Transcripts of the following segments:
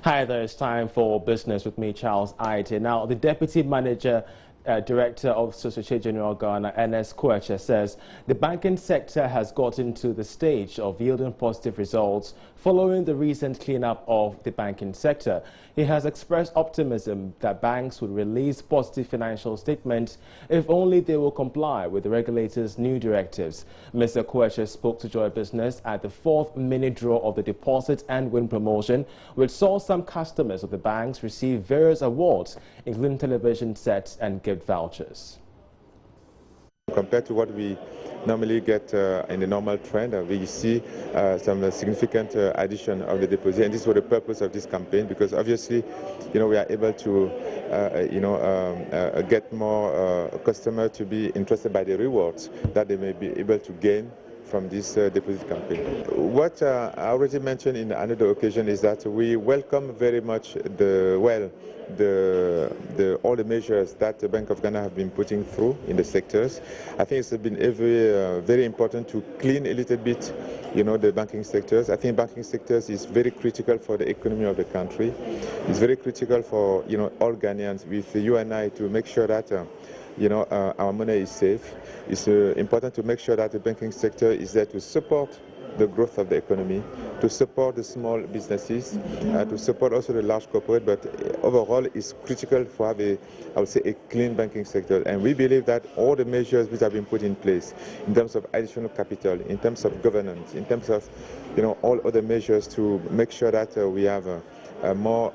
Hi there, it's time for business with me, Charles Aite. Now, the Deputy Manager Director of Societe Generale Ghana, Ernest Kweche, says the banking sector has gotten to the stage of yielding positive results following the recent cleanup of the banking sector. He has expressed optimism that banks would release positive financial statements if only they will comply with the regulator's new directives. Mr. Kweche spoke to Joy Business at the 4th mini draw of the Deposit and Win promotion, which saw some customers of the banks receive various awards, including television sets and gift vouchers. Compared to what we normally get in the normal trend, we see some significant addition of the deposit, and this was the purpose of this campaign, because obviously, we are able to, get more customers to be interested by the rewards that they may be able to gain from this deposit campaign. What I already mentioned in another occasion is that we welcome very much all the measures that the Bank of Ghana have been putting through in the sectors. I think it's been very important to clean a little bit, the banking sectors. I think banking sectors is very critical for the economy of the country. It's very critical for all Ghanaians, with you and I, to make sure that our money is safe. It's important to make sure that the banking sector is there to support the growth of the economy, to support the small businesses, to support also the large corporate, but overall it's critical for have a clean banking sector. And we believe that all the measures which have been put in place in terms of additional capital, in terms of governance, in terms of all other measures to make sure that we have a more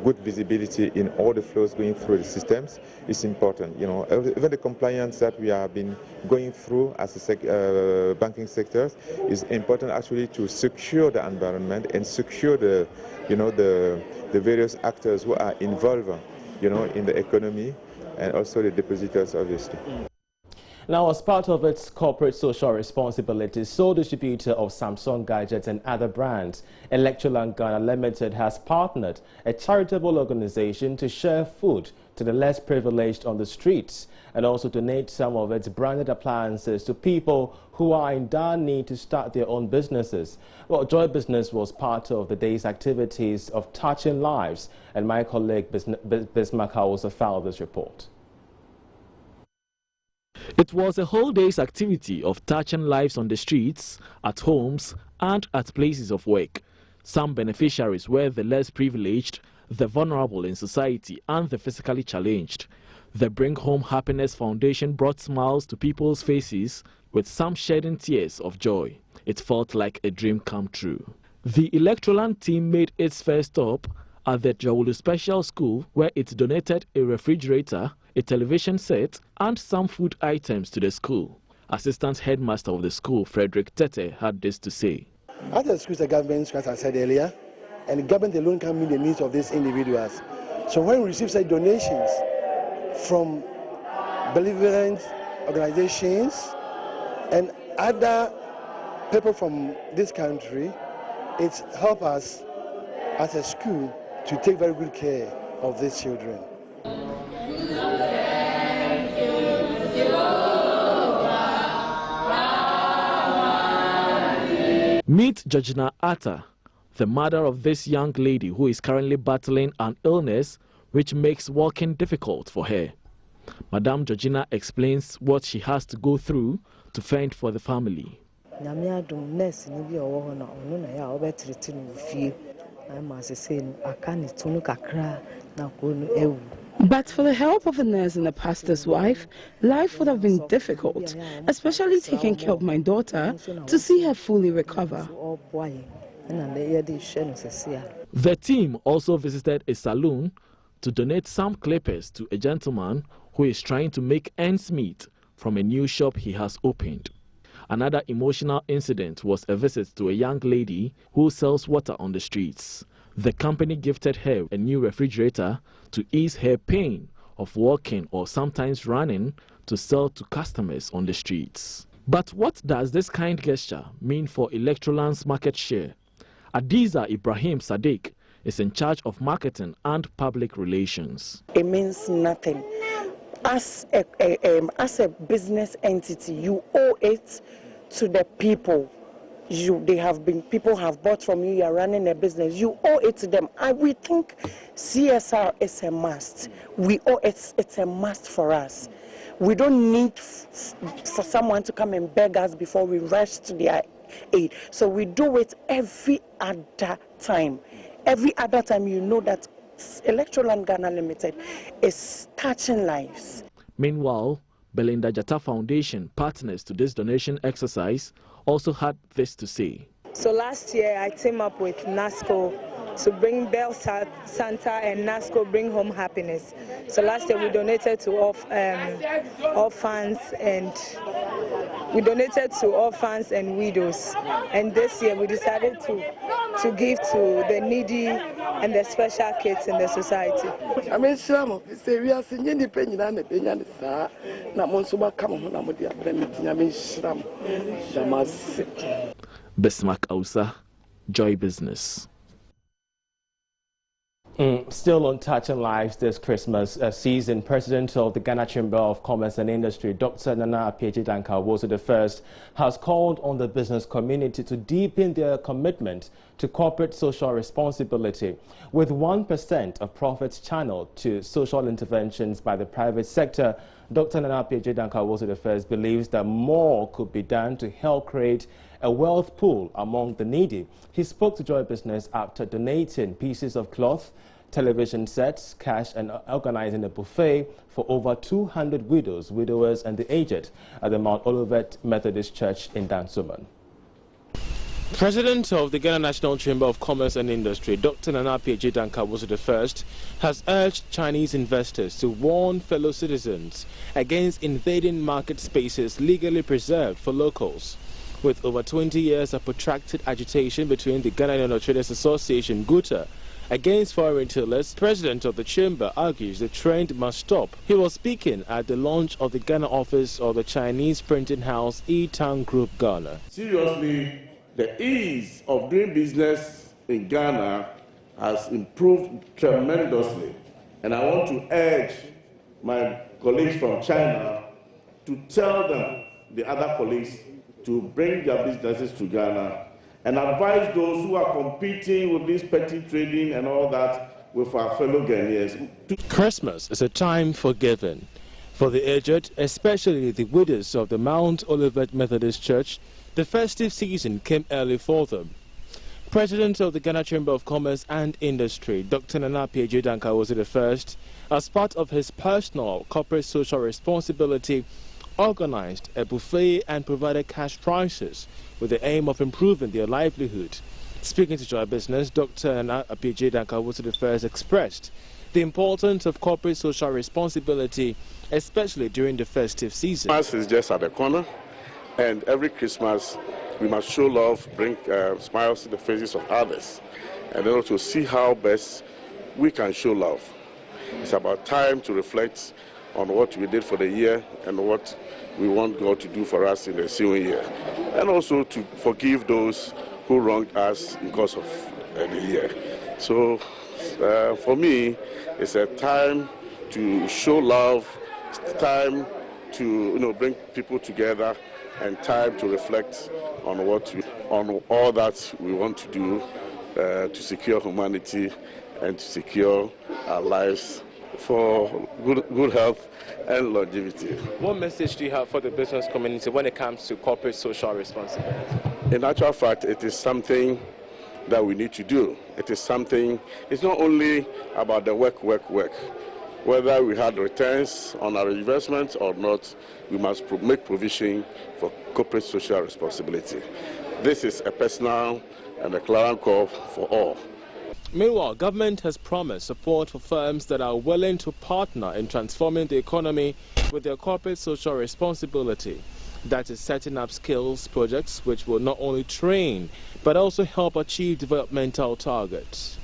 good visibility in all the flows going through the systems is important. Even the compliance that we have been going through as a banking sector is important, actually, to secure the environment and secure the various actors who are involved in the economy, and also the depositors, obviously. Now, as part of its corporate social responsibility, sole distributor of Samsung gadgets and other brands, Electroland Ghana Limited has partnered a charitable organization to share food to the less privileged on the streets and also donate some of its branded appliances to people who are in dire need to start their own businesses. Well, Joy Business was part of the day's activities of Touching Lives, and my colleague Bismarck also filed this report. It was a whole day's activity of touching lives on the streets, at homes, and at places of work. Some beneficiaries were the less privileged, the vulnerable in society, and the physically challenged. The Bring Home Happiness Foundation brought smiles to people's faces, with some shedding tears of joy. It felt like a dream come true. The Electroland team made its first stop at the JoyNews Special School, where it donated a refrigerator, a television set, and some food items to the school. Assistant headmaster of the school, Frederick Tete, had this to say. As the school is a government school, as I said earlier, and the government alone can meet the needs of these individuals. So when we receive such donations from benevolent organizations and other people from this country, it helps us as a school to take very good care of these children. Meet Georgina Atta, the mother of this young lady who is currently battling an illness which makes walking difficult for her. Madame Georgina explains what she has to go through to fend for the family. But for the help of a nurse and a pastor's wife, life would have been difficult, especially taking care of my daughter to see her fully recover. The team also visited a salon to donate some clippers to a gentleman who is trying to make ends meet from a new shop he has opened. Another emotional incident was a visit to a young lady who sells water on the streets. The company gifted her a new refrigerator to ease her pain of walking or sometimes running to sell to customers on the streets. But what does this kind gesture mean for Electroland's market share? Adiza Ibrahim Sadiq is in charge of marketing and public relations. It means nothing. As a business entity, you owe it to the people people have bought from you, you are running a business, you owe it to them. We think CSR is a must. It's a must for us. We don't need for someone to come and beg us before we rush to their aid. So we do it every other time. Every other time, you know that Electroland Ghana Limited is touching lives. Meanwhile, Belinda Jatta Foundation, partners to this donation exercise, also had this to say. So last year I teamed up with NASCO to bring Bell Santa, and NASCO bring home happiness. So last year we donated to orphans and widows. And this year we decided to give to the needy and the special kids in the society. I mean, we are singing the penny Bismarck Ausa, Joy Business. Still on Touching Lives this Christmas season, President of the Ghana Chamber of Commerce and Industry, Dr. Nana Appiagyei-Dankwa I, has called on the business community to deepen their commitment to corporate social responsibility, with 1% of profits channeled to social interventions by the private sector. Dr. Nana Appiagyei-Dankwa I believes that more could be done to help create a wealth pool among the needy. He spoke to Joy Business after donating pieces of cloth, television sets, cash, and organizing a buffet for over 200 widows, widowers, and the aged at the Mount Olivet Methodist Church in Dansoman. President of the Ghana National Chamber of Commerce and Industry, Dr. Nana Appiagyei-Dankwa I, has urged Chinese investors to warn fellow citizens against invading market spaces legally preserved for locals. With over 20 years of protracted agitation between the Ghana Union of Traders Association, GUTA, against foreign retailers, President of the Chamber argues the trend must stop. He was speaking at the launch of the Ghana office of the Chinese printing house E-Tang Group Ghana. Seriously, the ease of doing business in Ghana has improved tremendously, and I want to urge my colleagues from China to tell them, the other colleagues, to bring their businesses to Ghana and advise those who are competing with this petty trading and all that with our fellow Ghanaians. Christmas is a time for giving. For the aged, especially the widows of the Mount Olivet Methodist Church, the festive season came early for them. President of the Ghana Chamber of Commerce and Industry, Dr. Nana Appiagyei-Dankwa I, as part of his personal corporate social responsibility, organized a buffet and provided cash prizes with the aim of improving their livelihood. Speaking to Joy Business, Dr. Nana Appiagyei-Dankwa I expressed the importance of corporate social responsibility, especially during the festive season. Christmas is just at the corner, and every Christmas we must show love, bring smiles to the faces of others, and then also see how best we can show love. It's about time to reflect on what we did for the year and what we want God to do for us in the ensuing year, and also to forgive those who wronged us because of the year. So for me, it's a time to show love, time to bring people together, and time to reflect on on all that we want to do to secure humanity and to secure our lives for good health and longevity. What message do you have for the business community when it comes to corporate social responsibility? In actual fact, it is something that we need to do. It is something, it's not only about the work. Whether we had returns on our investments or not, we must make provision for corporate social responsibility. This is a personal and a clarion call for all. Meanwhile, government has promised support for firms that are willing to partner in transforming the economy with their corporate social responsibility. That is setting up skills projects which will not only train but also help achieve developmental targets.